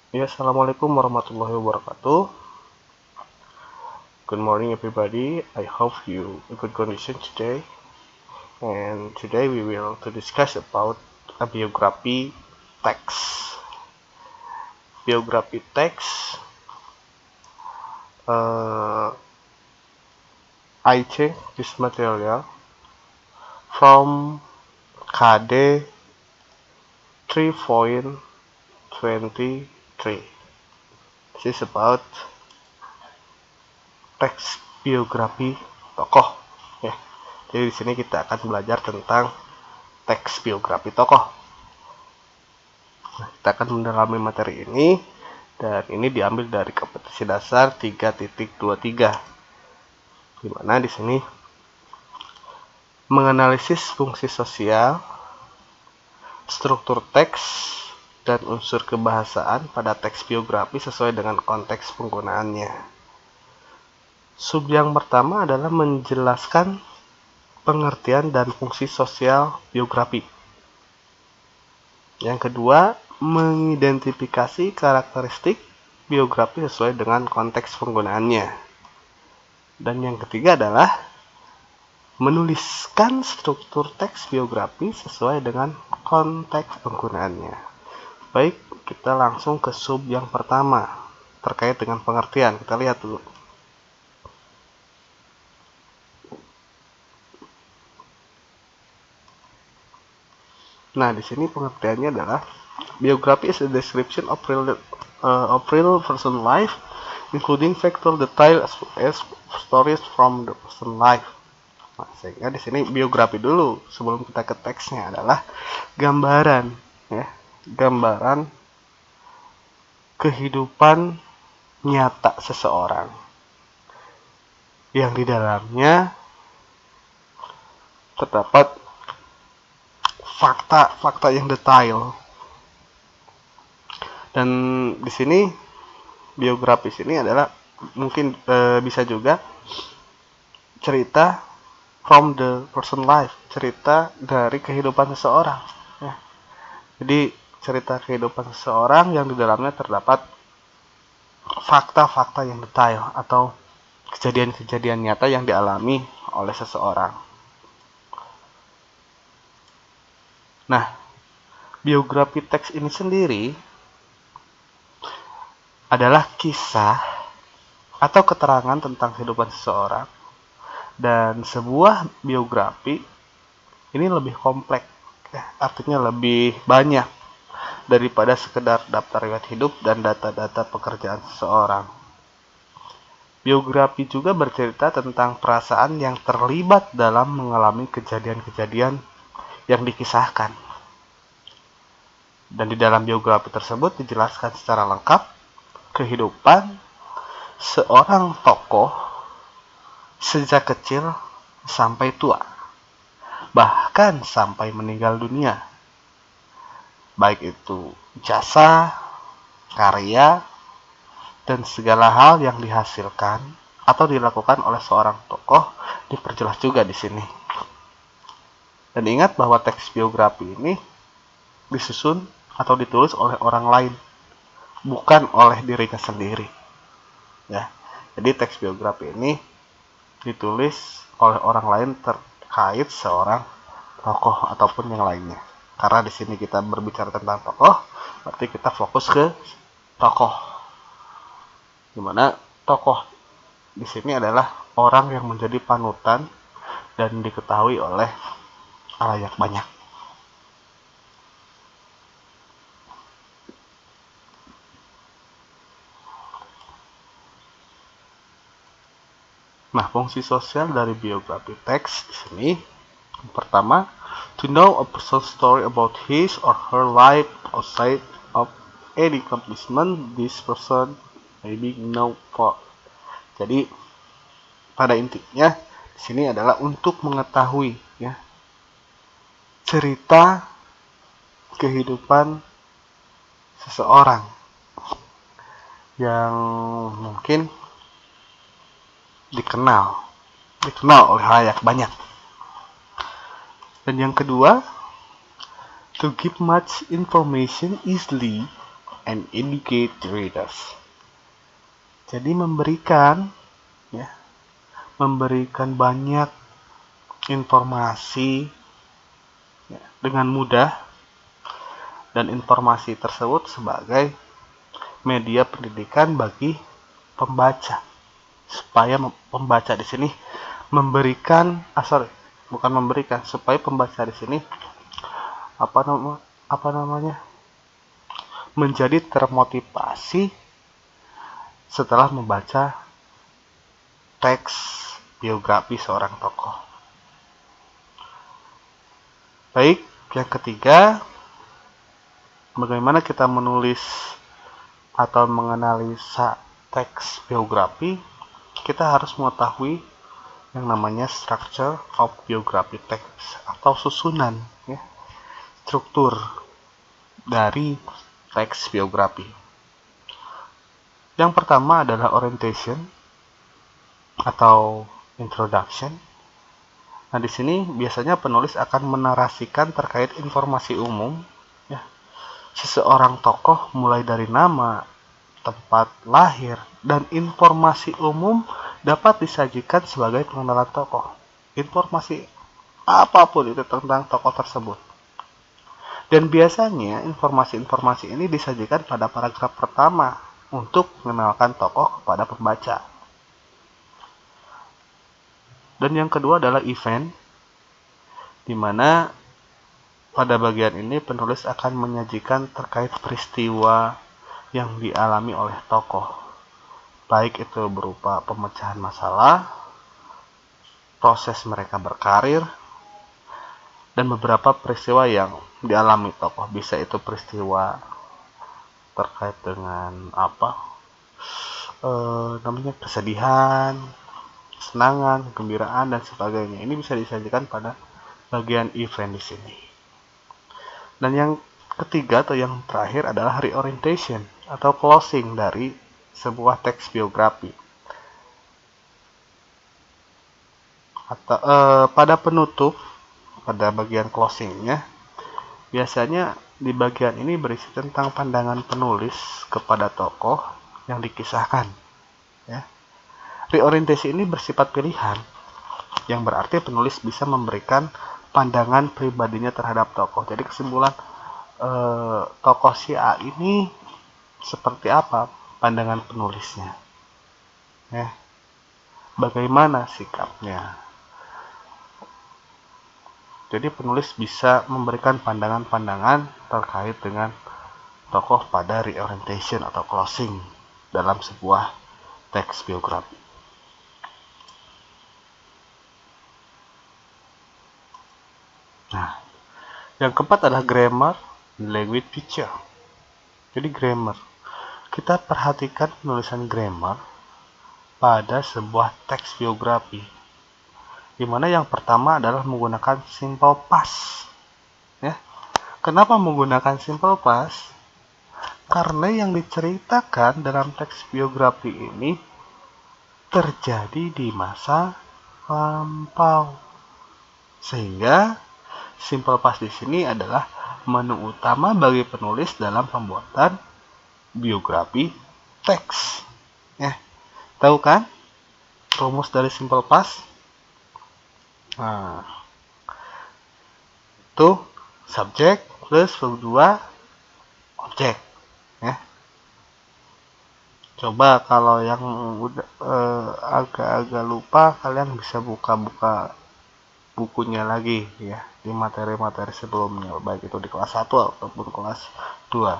Ya, assalamualaikum warahmatullahi wabarakatuh. Good morning, everybody. I hope you in good condition today. And today we will to discuss about a biography text. Biography text. I take this material from KD 3.23. This is about teks biografi tokoh. Ya, jadi di sini kita akan belajar tentang teks biografi tokoh. Nah, kita akan mendalami materi ini dan ini diambil dari kompetisi dasar 3.23. Di mana di sini menganalisis fungsi sosial, struktur teks, dan unsur kebahasaan pada teks biografi sesuai dengan konteks penggunaannya. Sub yang pertama adalah menjelaskan pengertian dan fungsi sosial biografi. Yang kedua, mengidentifikasi karakteristik biografi sesuai dengan konteks penggunaannya. Dan yang ketiga adalah menuliskan struktur teks biografi sesuai dengan konteks penggunaannya. Baik, kita langsung ke sub yang pertama terkait dengan pengertian. Kita lihat dulu. Nah, di sini pengertiannya adalah biography is a description of real person life, including factual detail as stories from the person life. Nah, sehingga di sini biografi dulu sebelum kita ke teksnya adalah gambaran, ya, gambaran kehidupan nyata seseorang yang di dalamnya terdapat fakta-fakta yang detail. Dan di sini biografis ini adalah mungkin bisa juga cerita from the person life, cerita dari kehidupan seseorang. Ya. Jadi cerita kehidupan seseorang yang di dalamnya terdapat fakta-fakta yang detail atau kejadian-kejadian nyata yang dialami oleh seseorang. Nah, biografi teks ini sendiri adalah kisah atau keterangan tentang kehidupan seseorang, dan sebuah biografi ini lebih kompleks, ya, artinya lebih banyak daripada sekedar daftar riwayat hidup dan data-data pekerjaan seseorang. Biografi juga bercerita tentang perasaan yang terlibat dalam mengalami kejadian-kejadian yang dikisahkan. Dan di dalam biografi tersebut dijelaskan secara lengkap kehidupan seorang tokoh sejak kecil sampai tua, bahkan sampai meninggal dunia. Baik itu jasa, karya, dan segala hal yang dihasilkan atau dilakukan oleh seorang tokoh diperjelas juga di sini. Dan ingat bahwa teks biografi ini disusun atau ditulis oleh orang lain, bukan oleh dirinya sendiri. Ya, jadi teks biografi ini ditulis oleh orang lain terkait seorang tokoh ataupun yang lainnya. Karena di sini kita berbicara tentang tokoh, berarti kita fokus ke tokoh. Dimana tokoh di sini adalah orang yang menjadi panutan dan diketahui oleh khalayak banyak. Nah, fungsi sosial dari biografi teks di sini, yang pertama, to know a person's story about his or her life outside of any accomplishment this person may be known for. Jadi, pada intinya di sini adalah untuk mengetahui, ya, cerita kehidupan seseorang yang mungkin dikenal oleh khalayak banyak. Dan yang kedua, to give much information easily and educate readers. Jadi memberikan banyak informasi dengan mudah, dan informasi tersebut sebagai media pendidikan bagi pembaca, supaya pembaca di sini supaya pembaca di sini menjadi termotivasi setelah membaca teks biografi seorang tokoh. Baik, yang ketiga, bagaimana kita menulis atau menganalisa teks biografi? Kita harus mengetahui yang namanya structure of biography text, atau susunan, struktur dari teks biografi. Yang pertama adalah orientation atau introduction. Nah, di sini biasanya penulis akan menarasikan terkait informasi umum seseorang tokoh, mulai dari nama, tempat lahir, dan informasi umum dapat disajikan sebagai pengenalan tokoh. Informasi apapun itu tentang tokoh tersebut. Dan biasanya informasi-informasi ini disajikan pada paragraf pertama untuk mengenalkan tokoh kepada pembaca. Dan yang kedua adalah event, di mana pada bagian ini penulis akan menyajikan terkait peristiwa yang dialami oleh tokoh, baik itu berupa pemecahan masalah, proses mereka berkarir, dan beberapa peristiwa yang dialami tokoh. Bisa itu peristiwa terkait dengan kesedihan, kesenangan, kegembiraan, dan sebagainya. Ini bisa disajikan pada bagian event di sini. Dan yang ketiga atau yang terakhir adalah reorientation atau closing dari sebuah teks biografi. Atau pada penutup, pada bagian closingnya, biasanya di bagian ini berisi tentang pandangan penulis kepada tokoh yang dikisahkan. Reorientasi ini bersifat pilihan, yang berarti penulis bisa memberikan pandangan pribadinya terhadap tokoh. Jadi kesimpulan, tokoh si A ini seperti apa pandangan penulisnya, bagaimana sikapnya. Jadi penulis bisa memberikan pandangan-pandangan terkait dengan tokoh pada reorientation atau closing dalam sebuah teks biografi. Nah, yang keempat adalah grammar, language feature. Jadi grammar, kita perhatikan penulisan grammar pada sebuah teks biografi, di mana yang pertama adalah menggunakan simple past. Kenapa menggunakan simple past? Karena yang diceritakan dalam teks biografi ini terjadi di masa lampau, sehingga simple past di sini adalah menu utama bagi penulis dalam pembuatan biografi teks. Tahu kan rumus dari simple past? Nah, itu subjek plus verb 2 objek. Coba kalau yang udah agak-agak lupa, kalian bisa buka-buka bukunya lagi di materi-materi sebelumnya, baik itu di kelas 1 ataupun kelas 2.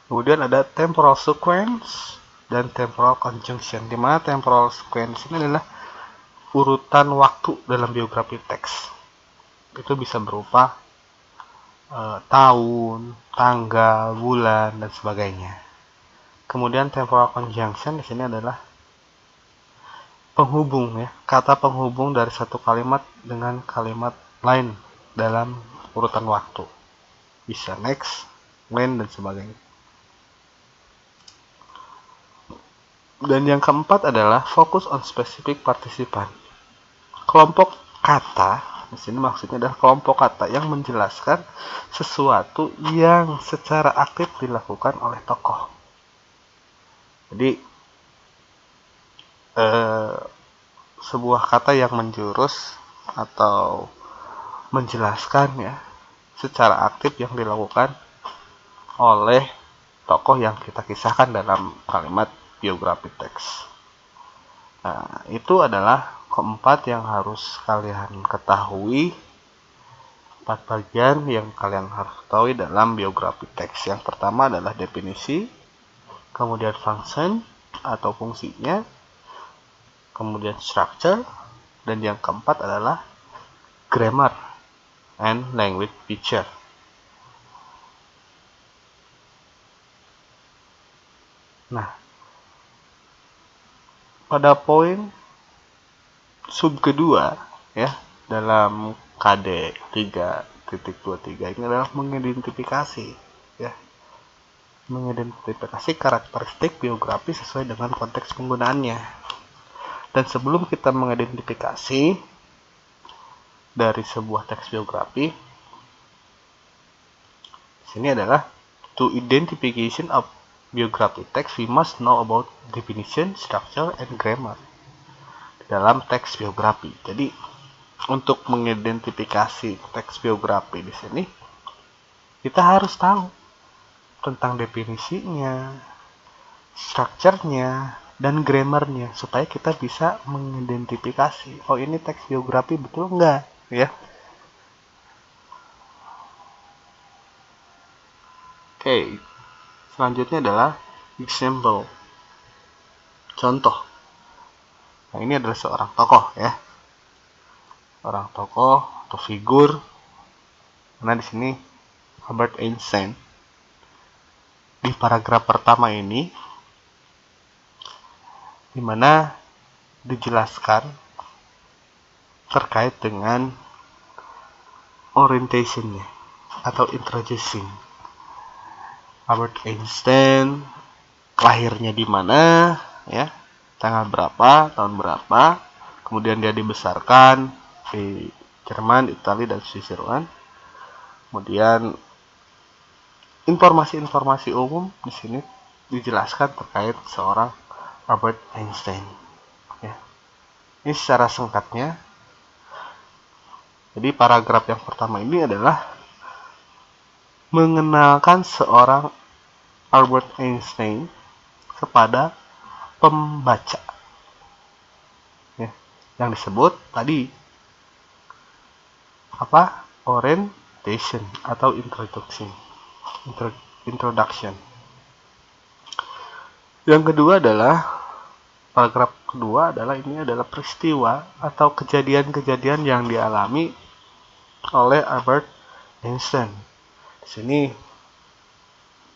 Kemudian ada temporal sequence dan temporal conjunction, di mana temporal sequence ini adalah urutan waktu dalam biografi teks. Itu bisa berupa tahun, tanggal, bulan, dan sebagainya. Kemudian temporal conjunction di sini adalah penghubung, kata penghubung dari satu kalimat dengan kalimat lain dalam urutan waktu. Bisa next, when, dan sebagainya. Dan yang keempat adalah focus on specific participant. Kelompok kata Di sini maksudnya adalah kelompok kata yang menjelaskan sesuatu yang secara aktif dilakukan oleh tokoh. Jadi sebuah kata yang menjurus atau menjelaskan ya secara aktif yang dilakukan oleh tokoh yang kita kisahkan dalam kalimat biografi teks. Nah, itu adalah keempat yang harus kalian ketahui, 4 bagian yang kalian harus ketahui dalam biografi teks. Yang pertama adalah definisi, kemudian function atau fungsinya, kemudian structure, dan yang keempat adalah grammar and language feature. Nah, pada poin sub kedua ya dalam KD 3.23 ini adalah mengidentifikasi ya. Mengidentifikasi karakteristik biografi sesuai dengan konteks penggunaannya. Dan sebelum kita mengidentifikasi dari sebuah teks biografi, sini adalah to identification of biography text we must know about definition, structure, and grammar dalam teks biografi. Jadi untuk mengidentifikasi teks biografi di sini kita harus tahu tentang definisinya, strukturnya, dan grammarnya supaya kita bisa mengidentifikasi oh ini teks biografi betul enggak ya. Oke, selanjutnya adalah example, contoh. Nah, ini adalah seorang tokoh ya, orang tokoh atau figur. Nah, di sini Albert Einstein. Di paragraf pertama ini, di mana dijelaskan terkait dengan orientationnya atau introducing. Albert Einstein lahirnya di mana ya, tanggal berapa, tahun berapa, kemudian dia dibesarkan di Jerman, Italia, dan Switzerland. Kemudian informasi-informasi umum di sini dijelaskan terkait seorang Albert Einstein ya. Ini secara singkatnya. Jadi paragraf yang pertama ini adalah mengenalkan seorang Albert Einstein kepada pembaca ya, yang disebut tadi apa, orientation atau introduction. Yang kedua adalah paragraf kedua adalah ini adalah peristiwa atau kejadian-kejadian yang dialami oleh Albert Einstein. Di sini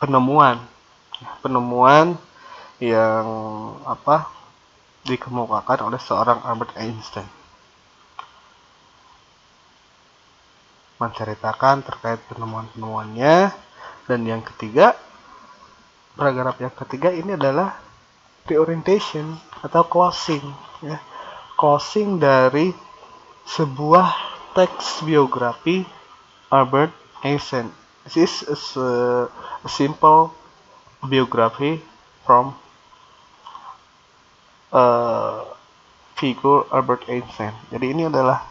penemuan yang dikemukakan oleh seorang Albert Einstein, menceritakan terkait penemuan-penemuannya. Dan yang ketiga, paragraf yang ketiga ini adalah reorientation atau closing ya, closing dari sebuah teks biografi Albert Einstein. This is a simple biography from figure Albert Einstein. Jadi ini adalah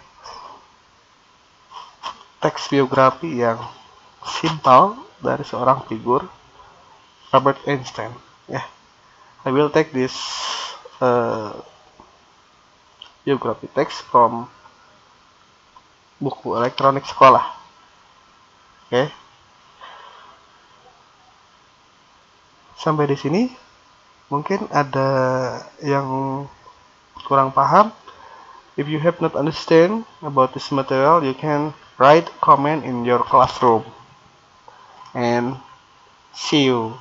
teks biografi yang simple dari seorang figur Albert Einstein. Yeah, I will take this biography text from buku elektronik sekolah. Oke. Sampai di sini mungkin ada yang kurang paham. If you have not understand about this material, you can write comment in your classroom. And see you.